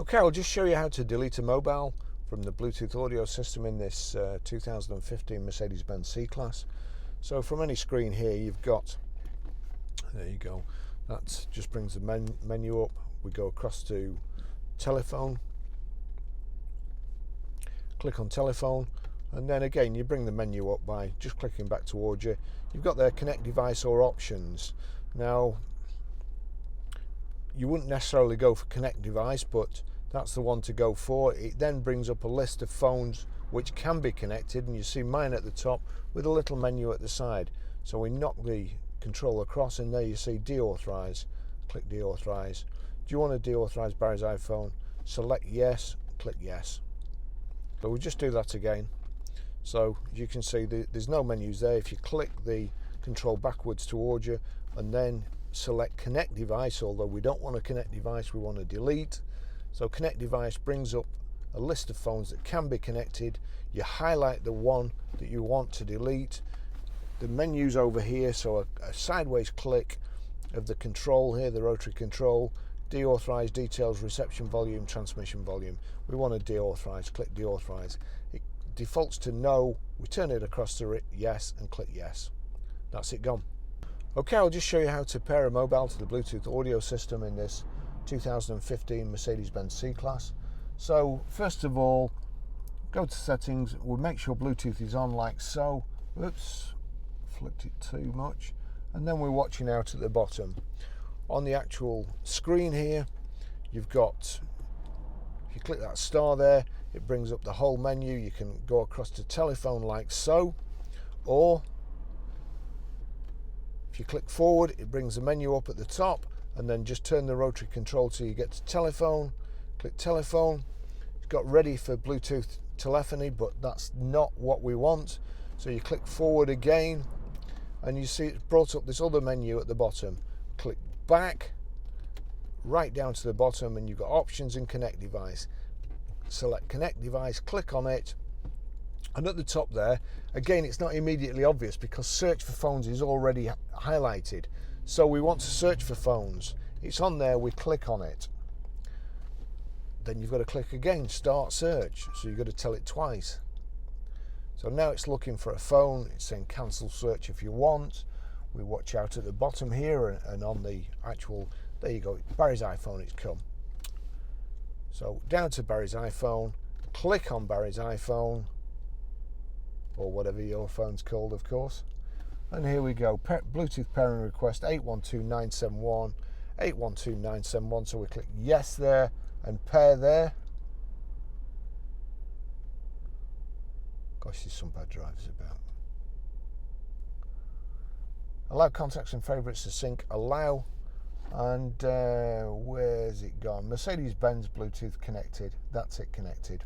Okay, I'll just show you how to delete a mobile from the Bluetooth audio system in this 2015 Mercedes-Benz C-Class. So from any screen here you've got, there you go, that just brings the menu up. We go across to telephone, click on telephone, and then again you bring the menu up by just clicking back towards you. You've got there connect device or options. Now you wouldn't necessarily go for connect device, but that's the one to go for. It then brings up a list of phones which can be connected, and you see mine at the top with a little menu at the side. So we knock the control across, and there you see deauthorize. Click deauthorize. Do you want to deauthorize Barry's iPhone? Select yes, click yes. So we'll just do that again. So as you can see, there's no menus there. If you click the control backwards towards you and then select connect device, although we don't want a connect device, we want to delete. So connect device brings up a list of phones that can be connected. You highlight the one that you want to delete. The menu's over here, so a sideways click of the control here, the rotary control, deauthorize, details, reception volume, transmission volume. We want to deauthorize, click deauthorize. It defaults to no, we turn it across to yes and click yes. That's it gone. Okay, I'll just show you how to pair a mobile to the Bluetooth audio system in this 2015 Mercedes-Benz C-Class. So first of all, go to settings, we'll make sure Bluetooth is on like so. Oops, flipped it too much. And then we're watching out at the bottom. On the actual screen here, you've got, if you click that star there, it brings up the whole menu. You can go across to telephone like so, or if you click forward, it brings the menu up at the top, and then just turn the rotary control till you get to telephone. Click telephone. It's got ready for Bluetooth telephony, but that's not what we want. So you click forward again, and you see it's brought up this other menu at the bottom. Click back, right down to the bottom, and you've got options and connect device. Select connect device, click on it, and at the top there, again, it's not immediately obvious because search for phones is already highlighted. So we want to search for phones. It's on there, we click on it. Then you've got to click again, start search. So you've got to tell it twice. So now it's looking for a phone. It's saying cancel search if you want. We watch out at the bottom here, and on the actual, there you go, Barry's iPhone, it's come. So down to Barry's iPhone, click on Barry's iPhone, or whatever your phone's called, of course. And here we go, Bluetooth pairing request 812971, 812971. So we click yes there and pair there. Gosh, there's some bad drivers about. Allow contacts and favourites to sync, allow, and where's it gone? Mercedes-Benz Bluetooth connected, that's it, connected.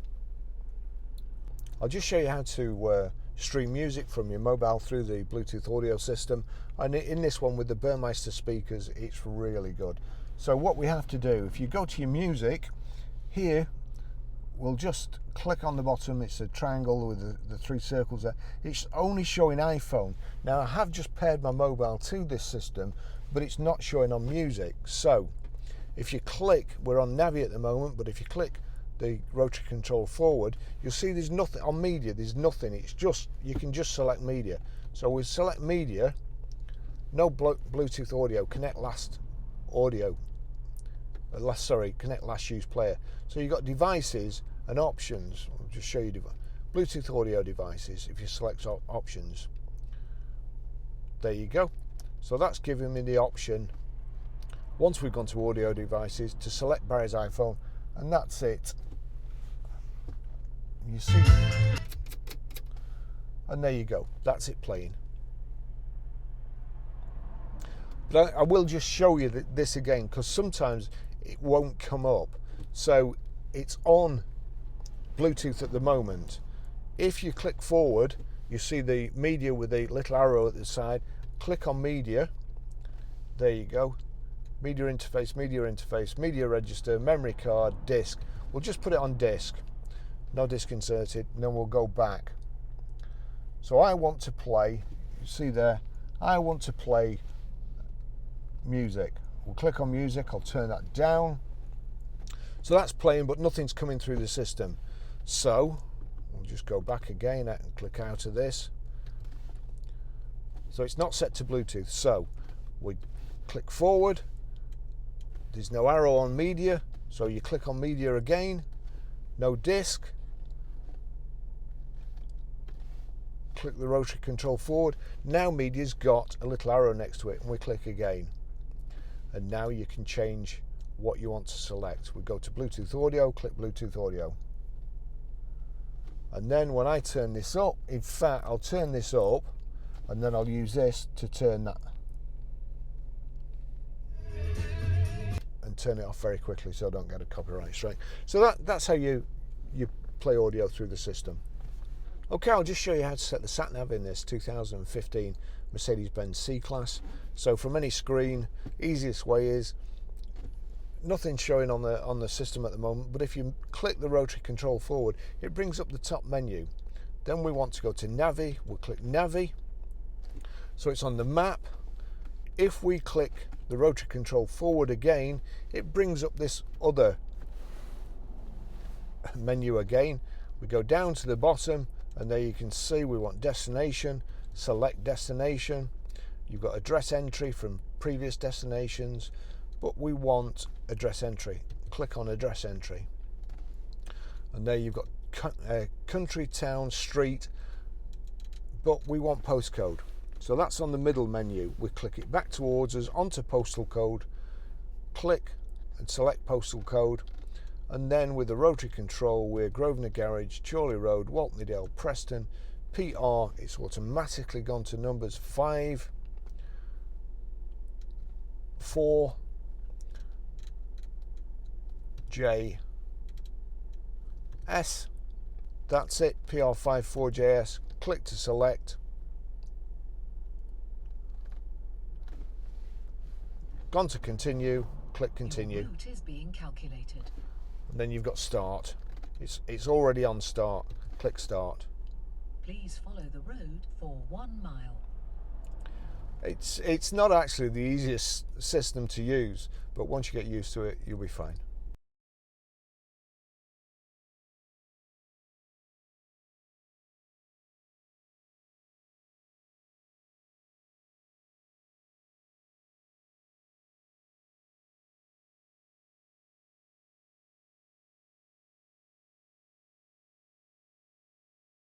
I'll just show you how to stream music from your mobile through the Bluetooth audio system, and in this one with the Burmeister speakers, it's really good. So what we have to do, if you go to your music here, we'll just click on the bottom. It's a triangle with the three circles there. It's only showing iPhone. Now I have just paired my mobile to this system, but it's not showing on music. So if you click, we're on Navi at the moment, but if you click the rotary control forward, you'll see there's nothing on media. There's nothing. It's just, you can just select media. So we select media, no Bluetooth audio, connect last audio, connect last used player. So you've got devices and options. I'll just show you Bluetooth audio devices. If you select options, there you go. So that's giving me the option, once we've gone to audio devices, to select Barry's iPhone, and that's it. You see, and there you go, that's it playing. But I will just show you this again, because sometimes it won't come up. So it's on Bluetooth at the moment. If you click forward, you see the media with the little arrow at the side. Click on media, there you go, media interface, media register, memory card, disk. We'll just put it on disk, no disk inserted, and then we'll go back. So I want to play, you see there, I want to play music. We'll click on music, I'll turn that down. So that's playing, but nothing's coming through the system. So we'll just go back again and click out of this. So it's not set to Bluetooth. So we click forward. There's no arrow on media, so you click on media again. No disc. Click the rotary control forward. Now media's got a little arrow next to it, and we click again. And now you can change what you want to select. We go to Bluetooth audio, click Bluetooth audio. And then when I turn this up, in fact, I'll turn this up, and then I'll use this to turn that and turn it off very quickly so I don't get a copyright strike. So that's how you play audio through the system. Okay, I'll just show you how to set the sat nav in this 2015 Mercedes-Benz C-Class. So from any screen, easiest way is, nothing's showing on the system at the moment, but if you click the rotary control forward, it brings up the top menu. Then we want to go to Navi. We'll click Navi. So it's on the map. If we click the rotary control forward again, it brings up this other menu again. We go down to the bottom, and there you can see we want destination. Select destination. You've got address entry from previous destinations, but we want address entry. Click on address entry, and there you've got country, town, street, but we want postcode. So that's on the middle menu. We click it back towards us onto postal code, click and select postal code, and then with the rotary control, we're Grosvenor Garage, Chorley Road, Waltleydale, Preston, PR. It's automatically gone to numbers 5, 4, J, S. That's it, PR54JS. Click to select. Gone to continue, click continue. Your route is being calculated. And then you've got start. It's already on start. Click start. Please follow the road for 1 mile. It's not actually the easiest system to use, but once you get used to it, you'll be fine.